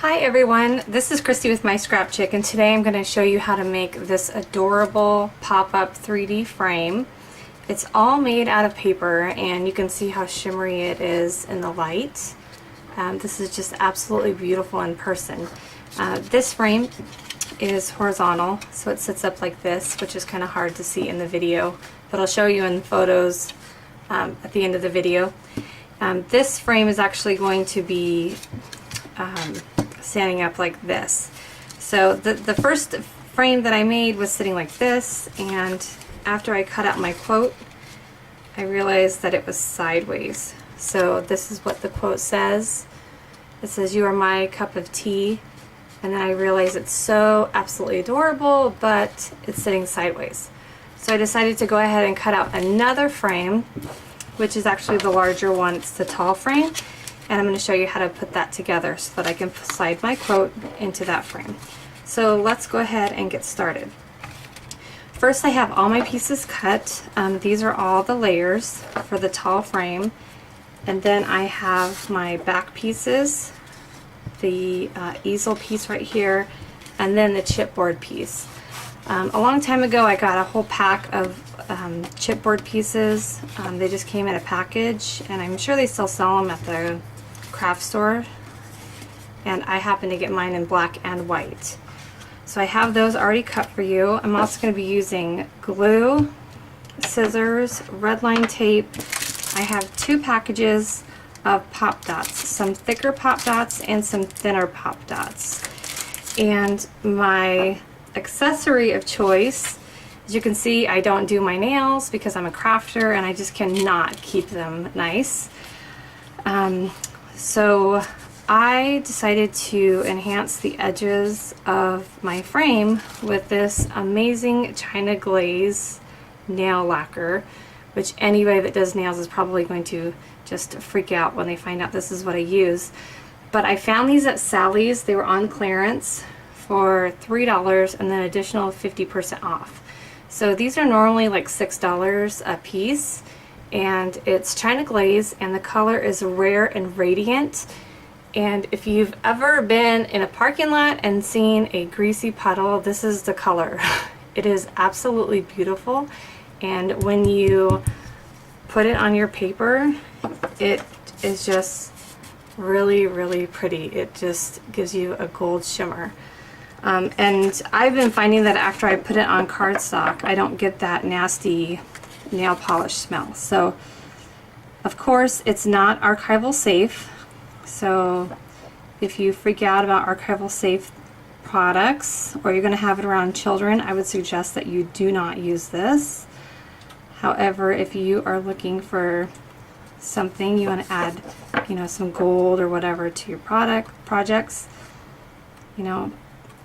Hi everyone, this is Christy with My Scrap Chick, and today I'm going to show you how to make this adorable pop-up 3D frame. It's all made out of paper and you can see how shimmery it is in the light. This is just absolutely beautiful in person. This frame is horizontal, so it sits up like this, which is kind of hard to see in the video, but I'll show you in the photos at the end of the video. This frame is actually going to be standing up like this. So the first frame that I made was sitting like this, and after I cut out my quote I realized that it was sideways. So this is what the quote says. It says, "You are my cup of tea," and then I realized it's so absolutely adorable, but it's sitting sideways. So I decided to go ahead and cut out another frame, which is actually the larger one. It's the tall frame. And I'm going to show you how to put that together so that I can slide my quote into that frame. So let's go ahead and get started. First, I have all my pieces cut. These are all the layers for the tall frame. And then I have my back pieces, the easel piece right here, and then the chipboard piece. A long time ago I got a whole pack of chipboard pieces. They just came in a package, and I'm sure they still sell them at the craft store, and I happen to get mine in black and white. So I have those already cut for you. I'm also going to be using glue, scissors, red line tape. I have 2 packages of pop dots, some thicker pop dots and some thinner pop dots. And my accessory of choice, as you can see, I don't do my nails because I'm a crafter and I just cannot keep them nice. So I decided to enhance the edges of my frame with this amazing China glaze nail lacquer, which anybody that does nails is probably going to just freak out when they find out this is what I use. But I found these at Sally's. They were on clearance for $3 and then additional 50% off. So these are normally like $6 a piece. And it's China glaze, and the color is Rare and Radiant. And if you've ever been in a parking lot and seen a greasy puddle, this is the color. It is absolutely beautiful, and when you put it on your paper, it is just really, really pretty. It just gives you a gold shimmer. And I've been finding that after I put it on cardstock, I don't get that nasty nail polish smell. So of course it's not archival safe, so if you freak out about archival safe products or you're going to have it around children, I would suggest that you do not use this. However, if you are looking for something, you want to add, you know, some gold or whatever to your projects, you know,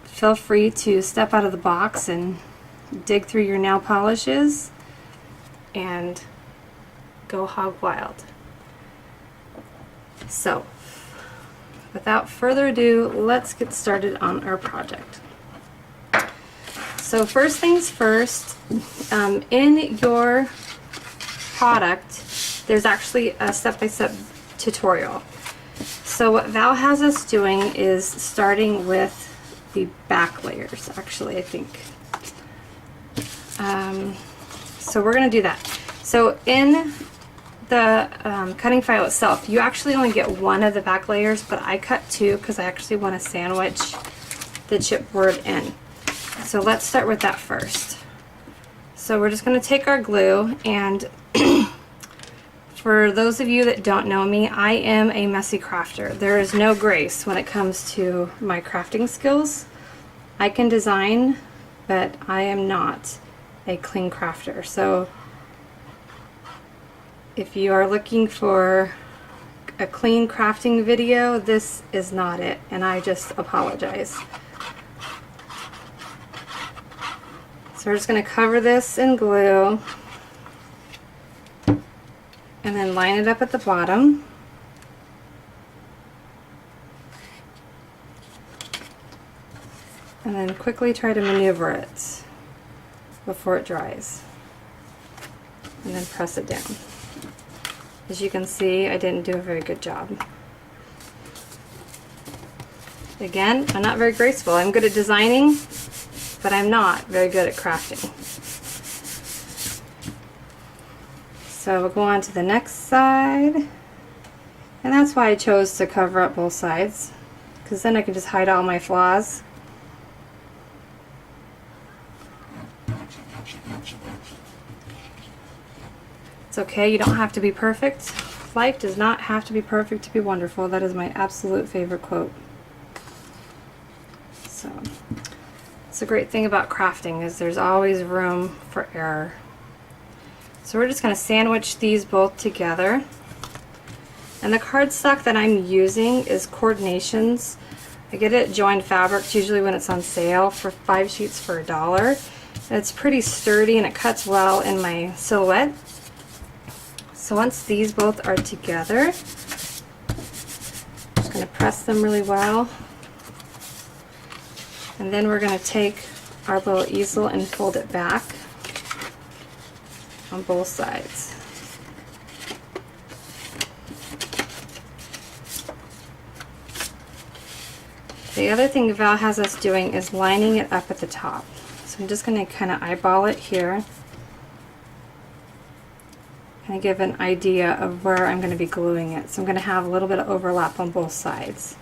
feel free to step out of the box and dig through your nail polishes and go hog wild. So without further ado, let's get started on our project. So first things first, in your product there's actually a step-by-step tutorial. So what Val has us doing is starting with the back layers, actually, I think. So we're going to do that. So in the cutting file itself, you actually only get one of the back layers, but I cut 2 because I actually want to sandwich the chipboard in. So let's start with that first. So we're just going to take our glue, and for those of you that don't know me, I am a messy crafter. There is no grace when it comes to my crafting skills. I can design, but I am not a clean crafter. So if you are looking for a clean crafting video, this is not it, and I just apologize. So we're just going to cover this in glue and then line it up at the bottom. And then quickly try to maneuver it before it dries. And then press it down. As you can see, I didn't do a very good job. Again, I'm not very graceful. I'm good at designing, but I'm not very good at crafting. So we'll go on to the next side. And that's why I chose to cover up both sides, because then I can just hide all my flaws. It's okay, you don't have to be perfect. Life does not have to be perfect to be wonderful. That is my absolute favorite quote. So, it's a great thing about crafting is there's always room for error. So we're just going to sandwich these both together. And the cardstock that I'm using is Coordinations. I get it at Joined Fabrics usually when it's on sale for 5 sheets for $1. It's pretty sturdy and it cuts well in my silhouette. So once these both are together, I'm just going to press them really well. And then we're going to take our little easel and fold it back on both sides. The other thing Val has us doing is lining it up at the top. So I'm just going to kind of eyeball it here. Kind of give an idea of where I'm going to be gluing it. So I'm going to have a little bit of overlap on both sides.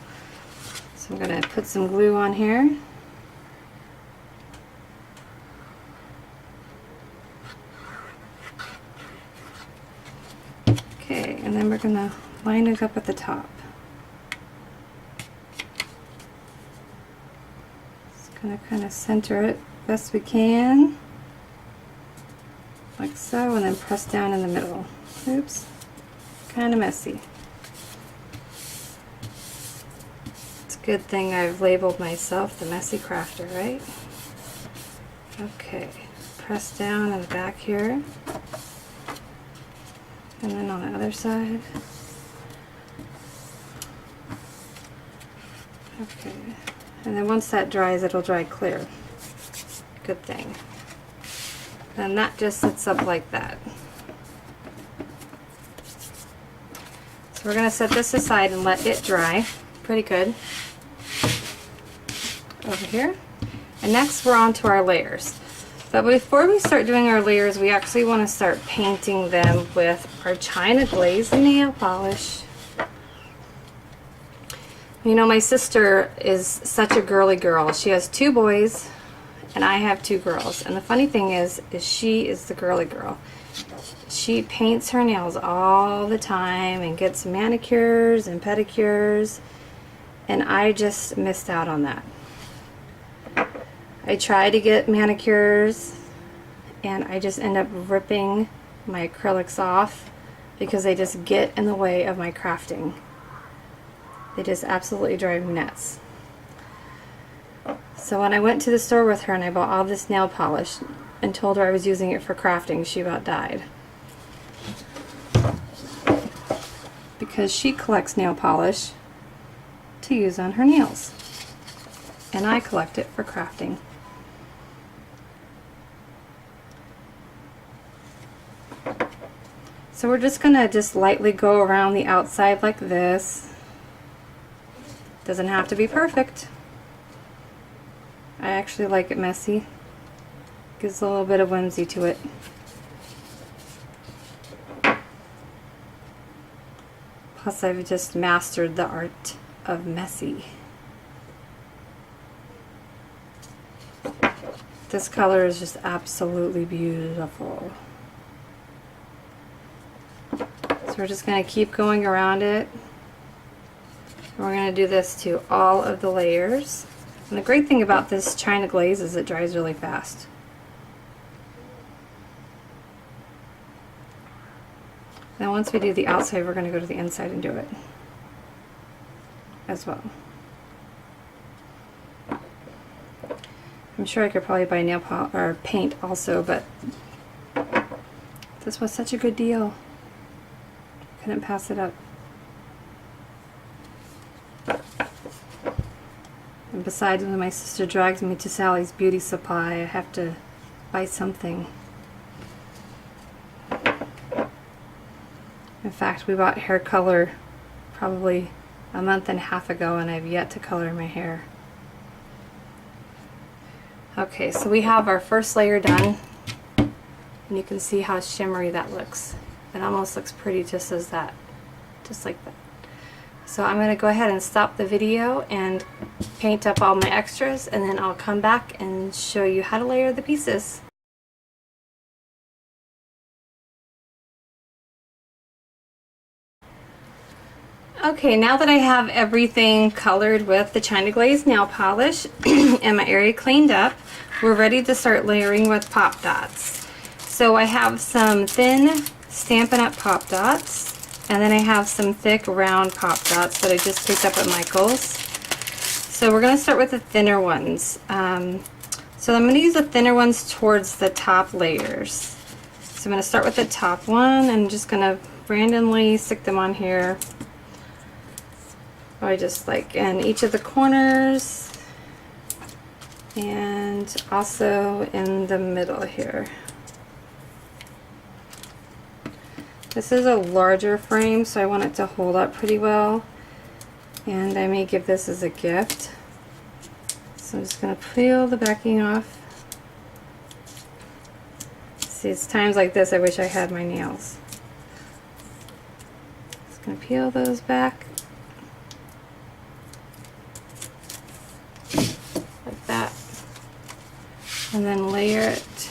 So I'm going to put some glue on here. Okay, and then we're going to line it up at the top. Just going to kind of center it best we can. Like so, and then press down in the middle. Oops, kind of messy. It's a good thing I've labeled myself the messy crafter, right? Okay, press down in the back here, and then on the other side. Okay, and then once that dries, it'll dry clear. Good thing. And that just sits up like that. So we're going to set this aside and let it dry. Pretty good. Over here. And next we're on to our layers. But before we start doing our layers, we actually want to start painting them with our China Glaze nail polish. You know, my sister is such a girly girl. She has 2 boys. And I have 2 girls. And the funny thing is she is the girly girl. She paints her nails all the time and gets manicures and pedicures. And I just missed out on that. I try to get manicures and I just end up ripping my acrylics off because they just get in the way of my crafting. They just absolutely drive me nuts. So when I went to the store with her and I bought all this nail polish and told her I was using it for crafting, she about died. Because she collects nail polish to use on her nails. And I collect it for crafting. So we're just going to just lightly go around the outside like this. Doesn't have to be perfect. I actually like it messy. Gives a little bit of whimsy to it. Plus I've just mastered the art of messy. This color is just absolutely beautiful. So we're just going to keep going around it. We're going to do this to all of the layers. And the great thing about this China Glaze is it dries really fast. Then once we do the outside, we're going to go to the inside and do it as well. I'm sure I could probably buy nail polish or paint also, but this was such a good deal. Couldn't pass it up. And besides, when my sister drags me to Sally's Beauty Supply, I have to buy something. In fact, we bought hair color probably a month and a half ago, and I've yet to color my hair. Okay, so we have our first layer done, and you can see how shimmery that looks. It almost looks pretty just as that, just like that. So I'm going to go ahead and stop the video and paint up all my extras, and then I'll come back and show you how to layer the pieces. Okay, now that I have everything colored with the China Glaze nail polish and my area cleaned up, we're ready to start layering with pop dots. So I have some thin Stampin' Up! Pop dots, and then I have some thick round pop dots that I just picked up at Michael's. So we're going to start with the thinner ones. So I'm going to use the thinner ones towards the top layers. So I'm going to start with the top one, and I'm just going to randomly stick them on here. I just like in each of the corners and also in the middle here. This is a larger frame, so I want it to hold up pretty well, and I may give this as a gift. So I'm just going to peel the backing off. See, it's times like this I wish I had my nails. Just going to peel those back. Like that, and then layer it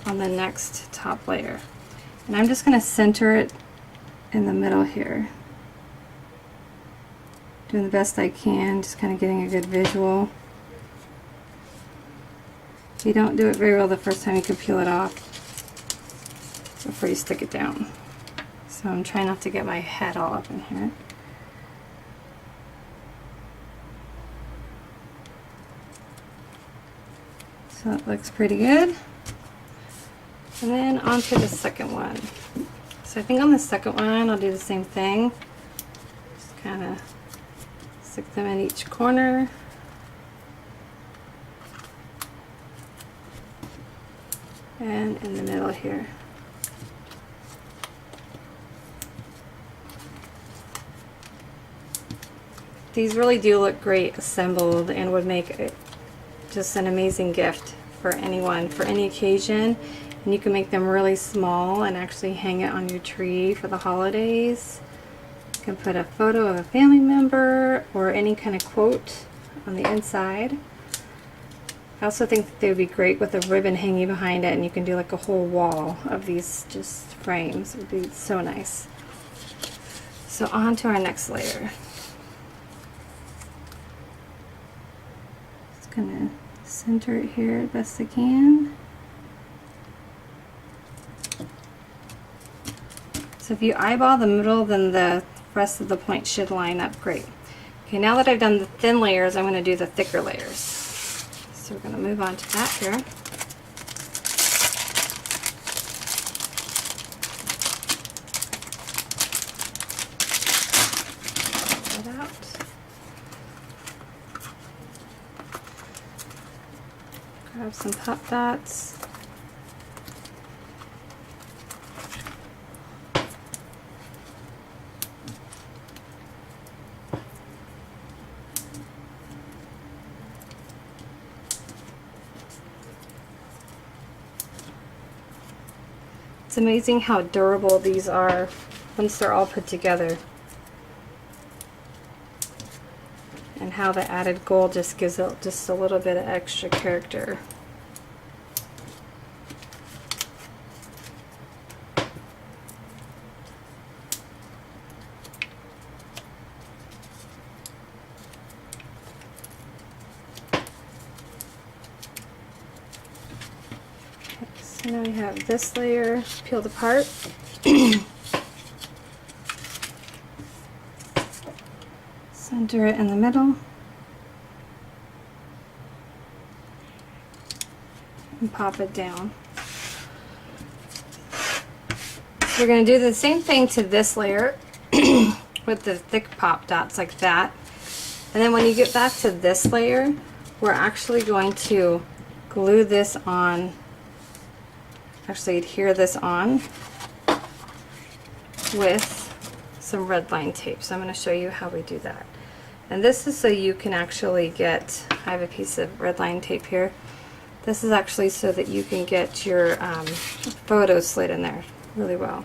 on the next top layer. And I'm just going to center it in the middle here, doing the best I can, just kind of getting a good visual. If you don't do it very well the first time, you can peel it off before you stick it down. So I'm trying not to get my head all up in here. So it looks pretty good. And then on to the second one. So I think on the second one I'll do the same thing. Just kind of stick them in each corner. And in the middle here. These really do look great assembled and would make just an amazing gift for anyone, for any occasion. And you can make them really small and actually hang it on your tree for the holidays. You can put a photo of a family member or any kind of quote on the inside. I also think that they would be great with a ribbon hanging behind it, and you can do like a whole wall of these just frames. It would be so nice. So on to our next layer. Just gonna center it here as best I can. So if you eyeball the middle, then the rest of the points should line up great. Okay, now that I've done the thin layers, I'm going to do the thicker layers. So we're going to move on to that here. Pull that out. Grab some pop dots. It's amazing how durable these are once they're all put together, and how the added gold just gives it just a little bit of extra character. So now we have this layer peeled apart. Center it in the middle. And pop it down. We're going to do the same thing to this layer with the thick pop dots like that. And then when you get back to this layer, we're actually going to glue this on, actually adhere this on with some some red line tape, so I'm going to show you how we do that. And this is so you can actually get, I have a piece of red line tape here. This is actually so that you can get your photo slid in there really well.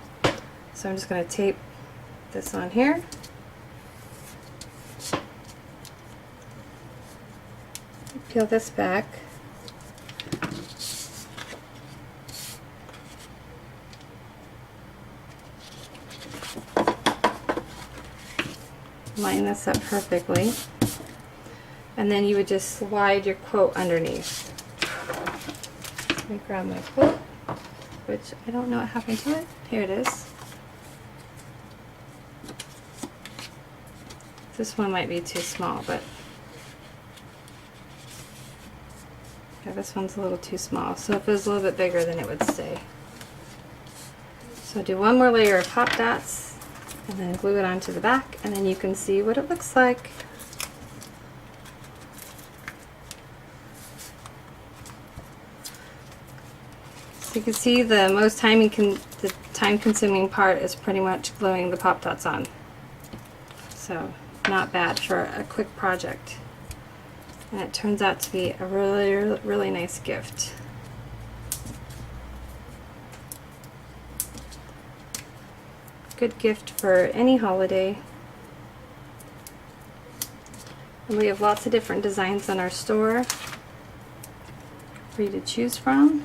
So I'm just going to tape this on here. Peel this back. Line this up perfectly. And then you would just slide your quote underneath. Let me grab my quote, which I don't know what happened to it. Here it is. This one might be too small, but yeah, this one's a little too small. So if it was a little bit bigger, then it would stay. So do one more layer of pop dots and then glue it onto the back, and then you can see what it looks like. So you can see the most time-consuming part is pretty much gluing the pop dots on. So not bad for a quick project. And it turns out to be a really nice gift. Good gift for any holiday. And we have lots of different designs on our store for you to choose from.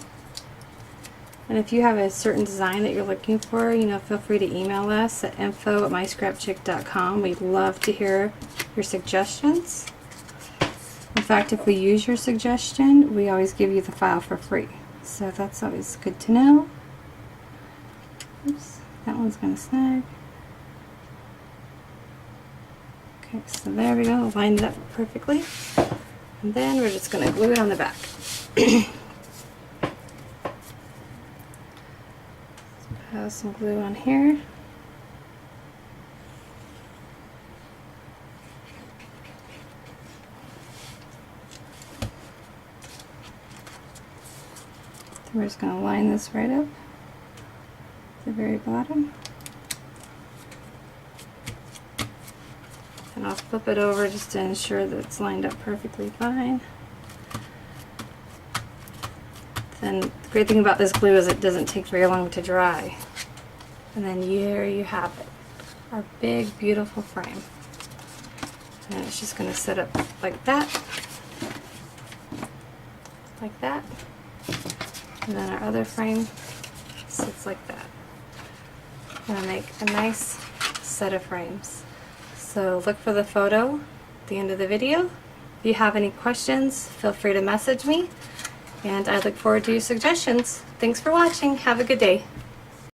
And if you have a certain design that you're looking for, you know, feel free to email us at info@myscrapchick.com. We'd love to hear your suggestions. In fact, if we use your suggestion, we always give you the file for free. So that's always good to know. Oops, that one's going to snag. Okay, so there we go. Lined it up perfectly. And then we're just going to glue it on the back. Have some glue on here. We're just going to line this right up at the very bottom. And I'll flip it over just to ensure that it's lined up perfectly fine. And the great thing about this glue is it doesn't take very long to dry. And then here you have it, our big, beautiful frame. And it's just going to sit up like that, like that. And then our other frame sits like that. Going to make a nice set of frames. So look for the photo at the end of the video. If you have any questions, feel free to message me. And I look forward to your suggestions. Thanks for watching. Have a good day.